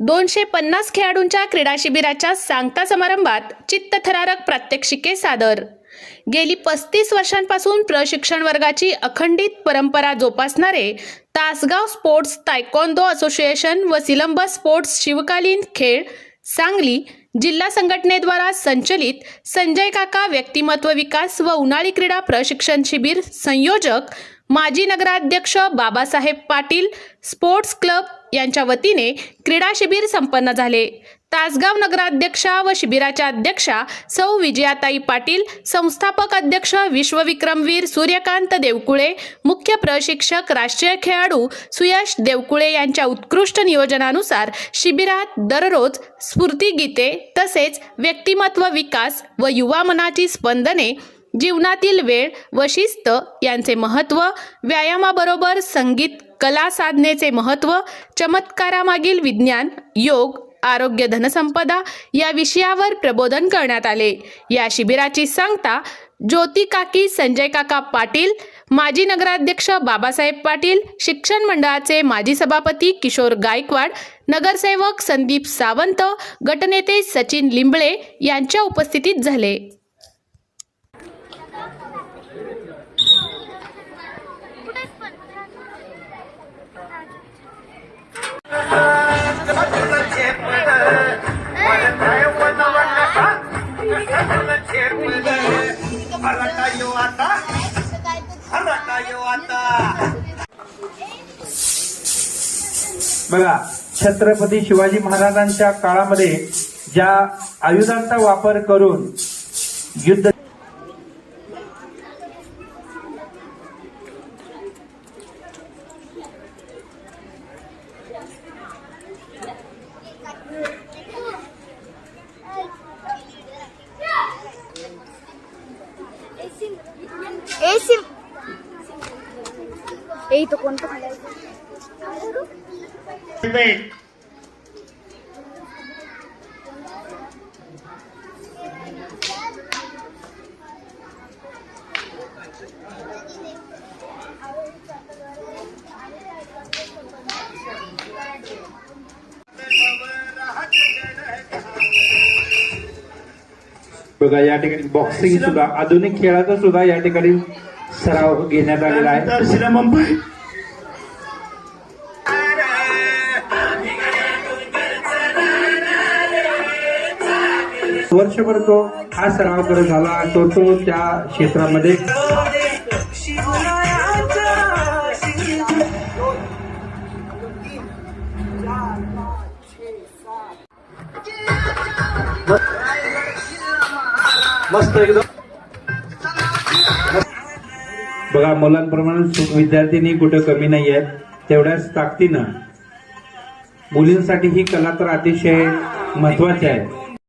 250 खेळाडूंच्या क्रीडा शिबिराच्या सांगता समारंभात चित्तथरारक प्रात्यक्षिके सादर। गेली 35 वर्षांपासून प्रशिक्षण वर्गाची अखंडित परंपरा जोपासणारे तासगाव स्पोर्ट्स तायक्वांदो असोसिएशन व सिलंबस स्पोर्ट्स शिवकालीन खेळ सांगली जिल्हा संघटनेद्वारा संचलित संजय काका व्यक्तिमत्व विकास व उन्हाळी क्रीडा प्रशिक्षण शिबिर संयोजक माजी नगराध्यक्ष बाबासाहेब पाटील स्पोर्ट्स क्लब यांच्या वतीने क्रीडा शिबिर संपन्न झाले। तासगाव नगराध्यक्षा व शिबिराच्या अध्यक्षा सौ विजयाताई पाटील, संस्थापक अध्यक्ष विश्वविक्रमवीर सूर्यकांत देवकुळे, मुख्य प्रशिक्षक राष्ट्रीय खेळाडू सुयश देवकुळे यांच्या उत्कृष्ट नियोजनानुसार शिबिरात दररोज स्फूर्तिगीते तसेच व्यक्तिमत्व विकास व युवा मनाची स्पंदने, जीवनातील वेळ व शिस्त यांचे महत्त्व, व्यायामाबरोबर संगीत कला साधनेचे महत्त्व, चमत्कारामागील विज्ञान, योग, आरोग्य, धनसंपदा या विषयावर प्रबोधन करण्यात आले। या शिबिराची सांगता ज्योती काकी संजय काका पाटील, माजी नगराध्यक्ष बाबासाहेब पाटील, शिक्षण मंडळाचे माजी सभापती किशोर गायकवाड, नगरसेवक संदीप सावंत, गटनेते सचिन लिंबळे यांच्या उपस्थितीत झाले। बघा, छत्रपती शिवाजी महाराजांच्या काळामध्ये ज्या आयुधांचा वापर करून युद्ध तो कोणतं बघा, या ठिकाणी बॉक्सिंग सुद्धा, आधुनिक खेळाचा सुद्धा या ठिकाणी सराव घेण्यात आलेला आहे। मुंबई वर्षभर तो हा सराव करत झाला, तो त्या क्षेत्रामध्ये मस्त एकदम। बघा, मुलांप्रमाणे विद्यार्थिनी कुठे कमी नाही आहेत, तेवढ्याच ताकदीनं मुलींसाठी ही कला तर अतिशय महत्वाची आहे।